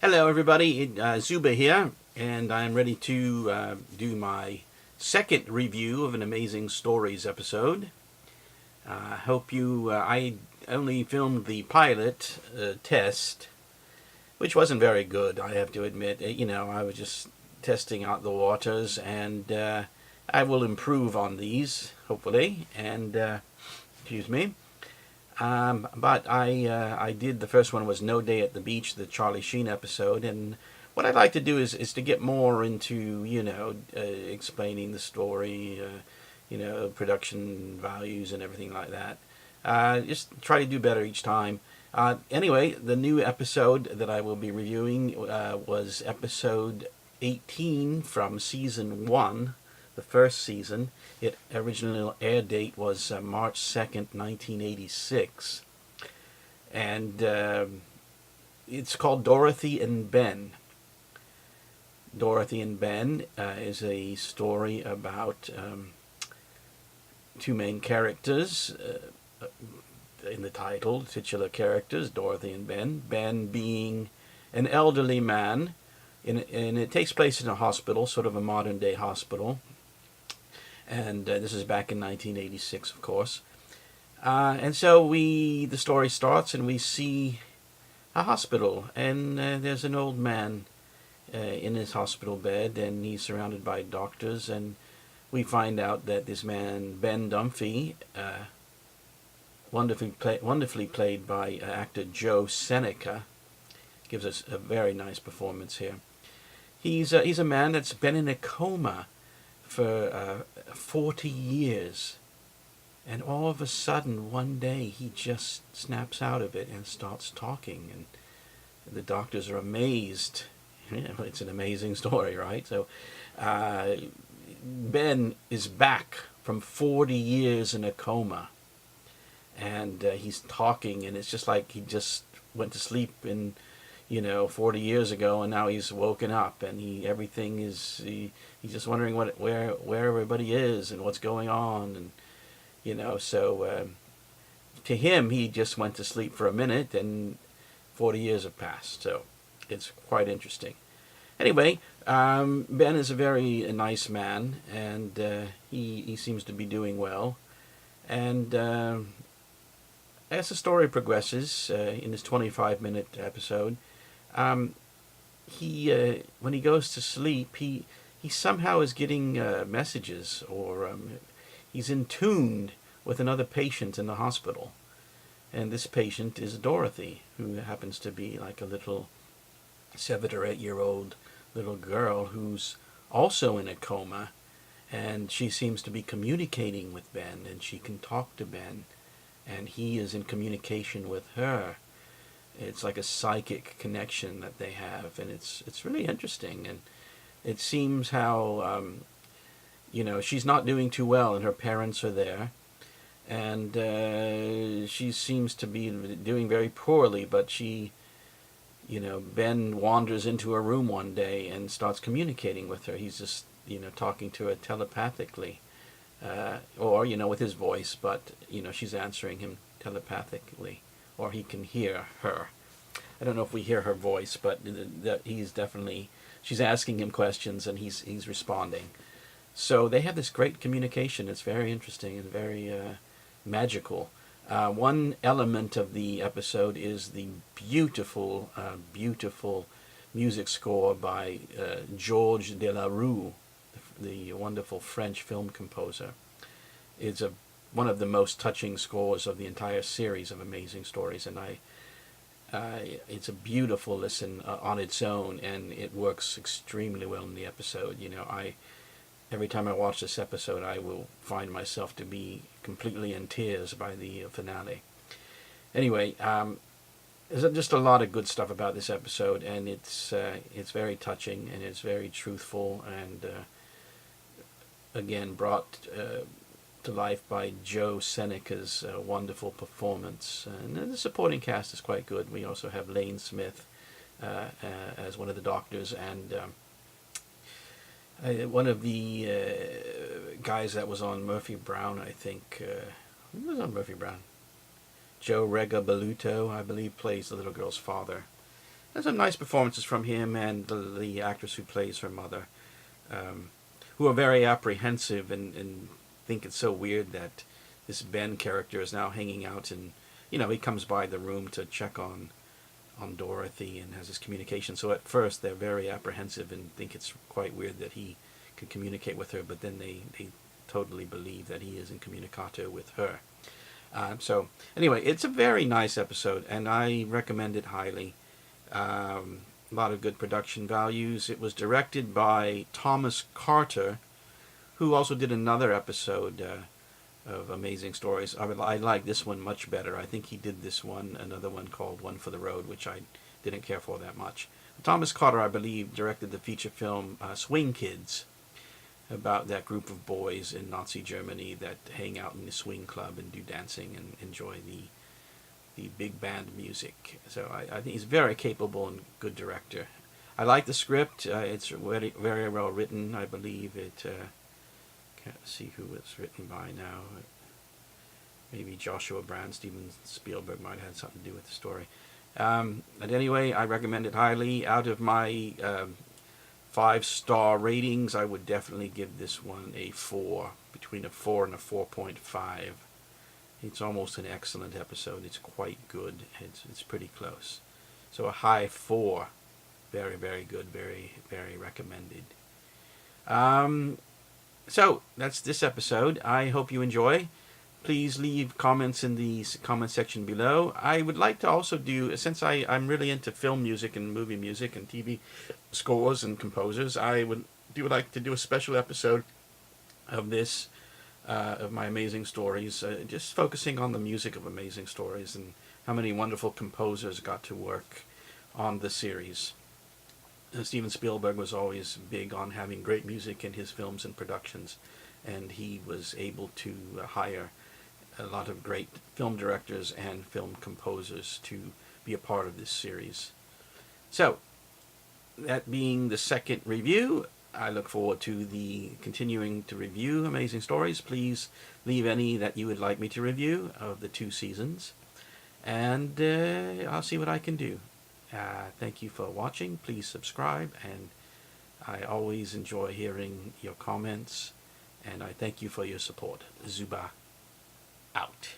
Hello everybody, Zuba here, and I'm ready to do my second review of an Amazing Stories episode. I only filmed the pilot test, which wasn't very good, I have to admit. I was just testing out the waters, and I will improve on these, hopefully, and, excuse me. But I did, the first one was No Day at the Beach, the Charlie Sheen episode, and what I'd like to do is to get more into, explaining the story, production values and everything like that. Just try to do better each time. Anyway, the new episode that I will be reviewing was episode 18 from season 1, the first season. Its original air date was March 2nd, 1986. And it's called Dorothy and Ben. Dorothy and Ben is a story about two main characters in the title, titular characters, Dorothy and Ben. Ben being an elderly man, and it takes place in a hospital, sort of a modern-day hospital. And this is back in 1986, of course. And so the story starts, and we see a hospital, and there's an old man in his hospital bed, and he's surrounded by doctors, and we find out that this man, Ben Dunphy, wonderfully played by actor Joe Seneca, gives us a very nice performance here. He's a man that's been in a coma for 40 years, and all of a sudden one day he just snaps out of it and starts talking, and the doctors are amazed. It's an amazing story, right? So Ben is back from 40 years in a coma, and he's talking, and it's just like he just went to sleep in 40 years ago, and now he's woken up, and he's just wondering where everybody is and what's going on, and so to him, he just went to sleep for a minute, and 40 years have passed. So it's quite interesting. Anyway, Ben is a very nice man, and he seems to be doing well, and as the story progresses in this 25-minute episode, when he goes to sleep, he somehow is getting messages, or he's in tune with another patient in the hospital. And this patient is Dorothy, who happens to be like a little 7 or 8-year-old little girl who's also in a coma, and she seems to be communicating with Ben, and she can talk to Ben, and he is in communication with her. It's like a psychic connection that they have, and it's really interesting. And it seems how she's not doing too well, and her parents are there, and she seems to be doing very poorly. But Ben wanders into her room one day and starts communicating with her. He's just talking to her telepathically, or with his voice, but she's answering him telepathically, or he can hear her. I don't know if we hear her voice, but she's asking him questions, and he's responding. So they have this great communication. It's very interesting and very magical. One element of the episode is the beautiful music score by Georges Delarue, the wonderful French film composer. It's one of the most touching scores of the entire series of Amazing Stories, and it's a beautiful listen on its own, and it works extremely well in the episode. Every time I watch this episode, I will find myself to be completely in tears by the finale. Anyway, there's just a lot of good stuff about this episode, and it's very touching, and it's very truthful, and again brought to life by Joe Seneca's wonderful performance. And the supporting cast is quite good. We also have Lane Smith as one of the doctors, and one of the guys that was on Murphy Brown, I think. Who was on Murphy Brown? Joe Regabaluto, I believe, plays the little girl's father. there's some nice performances from him and the actress who plays her mother, who are very apprehensive and think it's so weird that this Ben character is now hanging out, and he comes by the room to check on Dorothy and has this communication. So at first they're very apprehensive and think it's quite weird that he can communicate with her, but then they totally believe that he is in communicato with her. So anyway, it's a very nice episode, and I recommend it highly. A lot of good production values. It was directed by Thomas Carter, who also did another episode of Amazing Stories. I like this one much better. I think he did another one called One for the Road, which I didn't care for that much. Thomas Carter, I believe, directed the feature film Swing Kids, about that group of boys in Nazi Germany that hang out in the swing club and do dancing and enjoy the big band music. So I think he's a very capable and good director. I like the script. It's very, very well written. I believe it. Can't see who it's written by now. Maybe Joshua Brand, Steven Spielberg might have had something to do with the story. But anyway, I recommend it highly. Out of my 5-star ratings, I would definitely give this one a 4, between a 4 and a 4.5. It's almost an excellent episode. It's quite good. It's pretty close. So a high 4. Very, very good. Very, very recommended. So that's this episode. I hope you enjoy. Please leave comments in the comment section below. I would like to also do, since I'm really into film music and movie music and TV scores and composers, I would like to do a special episode of this, of my Amazing Stories, just focusing on the music of Amazing Stories and how many wonderful composers got to work on the series. Steven Spielberg was always big on having great music in his films and productions, and he was able to hire a lot of great film directors and film composers to be a part of this series. So, that being the second review, I look forward to continuing to review Amazing Stories. Please leave any that you would like me to review of the 2 seasons, and I'll see what I can do. Thank you for watching. Please subscribe, and I always enjoy hearing your comments, and I thank you for your support. Zuba out.